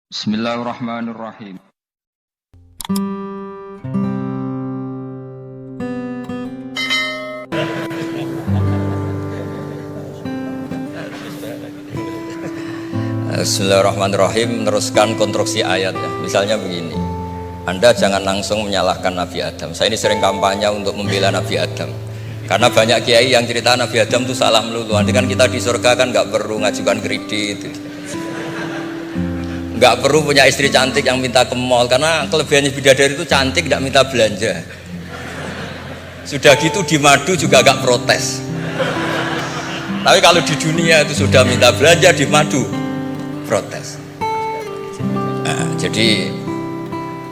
Bismillahirrahmanirrahim. Bismillahirrahmanirrahim. Meneruskan konstruksi ayat ya. Misalnya begini, Anda jangan langsung menyalahkan Nabi Adam. Saya ini sering kampanye untuk membela Nabi Adam, karena banyak kiai yang cerita Nabi Adam itu salah melulu. Nanti kan kita di surga kan nggak perlu ngajukan kredit, nggak perlu punya istri cantik yang minta ke mall, karena kelebihannya bidadari itu cantik, tidak minta belanja. Sudah gitu di madu juga nggak protes. Tapi kalau di dunia itu sudah minta belanja, di madu protes. Jadi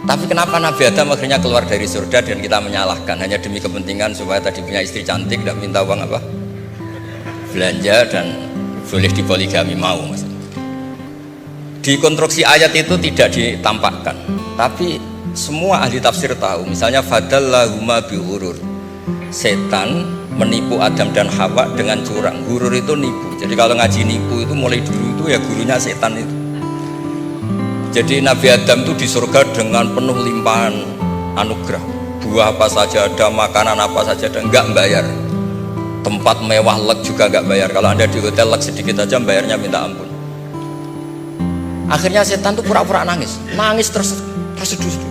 tapi kenapa Nabi Adam akhirnya keluar dari surga dan kita menyalahkan hanya demi kepentingan supaya tadi punya istri cantik, tidak minta uang apa belanja dan boleh dipoligami mau mas. Di konstruksi ayat itu tidak ditampakkan, tapi semua ahli tafsir tahu. Misalnya fadallahuma bihurur, setan menipu Adam dan Hawa dengan curang. Gurur itu nipu. Jadi kalau ngaji nipu itu mulai dulu itu ya gurunya setan itu. Jadi Nabi Adam itu di surga dengan penuh limpahan anugerah. Buah apa saja ada, makanan apa saja ada, enggak bayar. Tempat mewah leg juga enggak bayar. Kalau Anda di hotel leg sedikit aja bayarnya minta ampun. Akhirnya setan itu pura-pura nangis terseduh-seduh.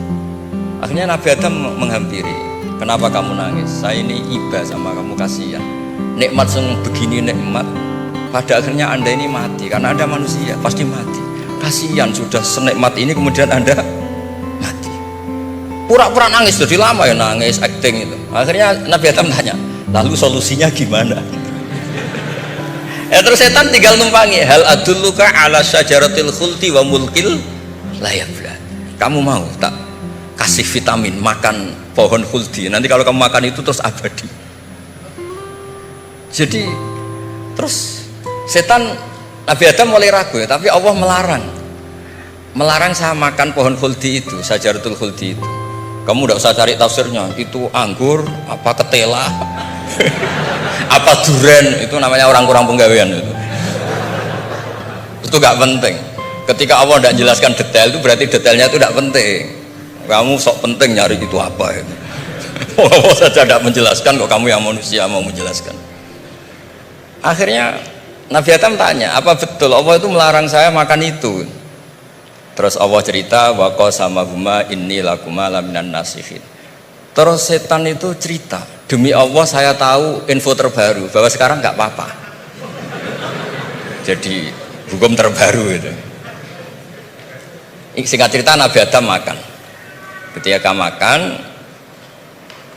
Akhirnya Nabi Adam menghampiri, kenapa kamu nangis? Saya ini iba sama kamu, kasihan. Nikmat yang begini nikmat, pada akhirnya Anda ini mati, karena Anda manusia pasti mati. Kasihan sudah senikmat ini kemudian Anda mati. Pura-pura nangis, jadi lama ya nangis, acting itu. Akhirnya Nabi Adam tanya, lalu solusinya gimana? Terus setan tinggal numpangi, hal adulluka ala syajaratil khuldi wa mulkil la yabla. Kamu mau tak kasih vitamin makan pohon khuldi, nanti kalau kamu makan itu terus abadi. Jadi terus setan, Nabi Adam mulai ragu ya, tapi Allah melarang saya makan pohon khuldi itu, syajaratul khuldi itu. Kamu tidak usah cari tafsirnya, itu anggur apa ketela apa duren, itu namanya orang kurang penggawean itu gak penting. Ketika Allah tidak jelaskan detail itu berarti detailnya itu tidak penting. Kamu sok penting nyari itu apa itu. Allah saja tidak menjelaskan, kok kamu yang manusia mau menjelaskan. Akhirnya Nabi Adam tanya, apa betul Allah itu melarang saya makan itu? Terus Allah cerita, wa qasamahuma inni lakuma laminan nasihin. Terus setan itu cerita, demi Allah saya tahu info terbaru bahwa sekarang nggak apa-apa. Jadi hukum terbaru itu. Singkat cerita Nabi Adam makan. Ketika makan,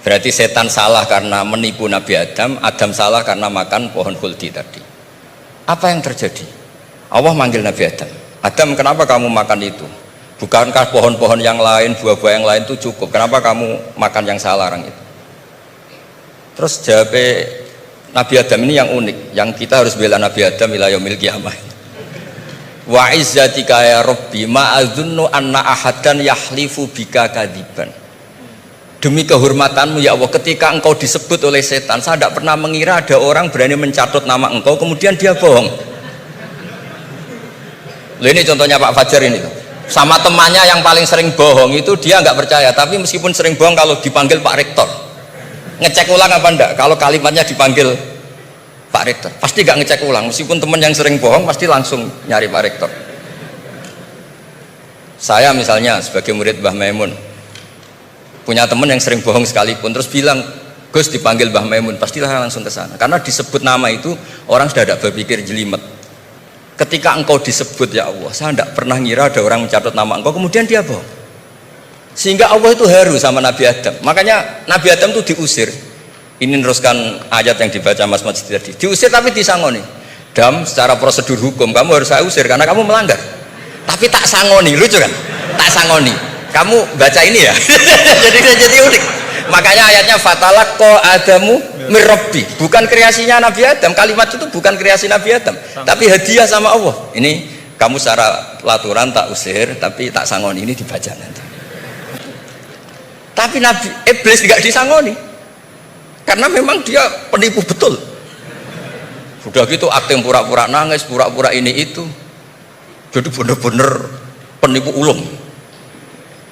berarti setan salah karena menipu Nabi Adam, Adam salah karena makan pohon khuldi tadi. Apa yang terjadi? Allah manggil Nabi Adam, Adam kenapa kamu makan itu? Bukankah pohon-pohon yang lain, buah-buah yang lain itu cukup? Kenapa kamu makan yang saya larang itu? Terus jawab Nabi Adam ini yang unik, yang kita harus bela Nabi Adam ila yaumil qiyamah. Wa izzatika ya rabbi ma adzunnu anna ahadan yahlifu bika kadiban. Demi kehormatanmu ya Allah, ketika engkau disebut oleh setan, saya tidak pernah mengira ada orang berani mencatut nama engkau kemudian dia bohong. Loh, ini contohnya Pak Fajar ini tuh. Sama temannya yang paling sering bohong itu dia nggak percaya, tapi meskipun sering bohong kalau dipanggil Pak Rektor ngecek ulang apa enggak. Kalau kalimatnya dipanggil Pak Rektor pasti nggak ngecek ulang, meskipun teman yang sering bohong pasti langsung nyari Pak Rektor. Saya misalnya sebagai murid Mbah Maimun punya teman yang sering bohong sekalipun, terus bilang Gus dipanggil Mbah Maimun, pastilah langsung ke sana, karena disebut nama itu orang sudah tidak berpikir jelimet. Ketika engkau disebut ya Allah, saya tidak pernah ngira ada orang mencatat nama engkau kemudian dia bohong, sehingga Allah itu haru sama Nabi Adam. Makanya Nabi Adam itu diusir. Ini meneruskan ayat yang dibaca Mas Majid tadi, diusir tapi disangoni. Dam, secara prosedur hukum kamu harus saya usir karena kamu melanggar, tapi tak sangoni. Lucu kan? Tak sangoni, kamu baca ini ya. jadi unik. Makanya ayatnya fatalaqqa Adamu mir Rabbi, bukan kreasinya Nabi Adam. Kalimat itu bukan kreasi Nabi Adam, tapi hadiah sama Allah. Ini kamu secara pelaturan tak usir tapi tak sangoni, ini dibaca nanti. Tapi Nabi Iblis tidak disangoni karena memang dia penipu betul. Sudah gitu akting pura-pura nangis, pura-pura ini itu. Jadi bener-bener penipu ulung.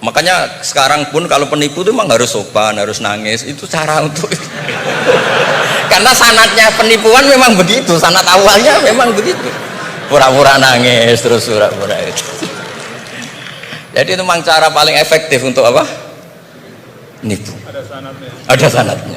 Makanya sekarang pun kalau penipu itu memang harus sopan, harus nangis. Itu cara untuk karena sanatnya penipuan memang begitu, sanat awalnya memang begitu. Pura-pura nangis terus pura-pura itu. Jadi itu memang cara paling efektif untuk apa? Nipu. Ada sanatnya.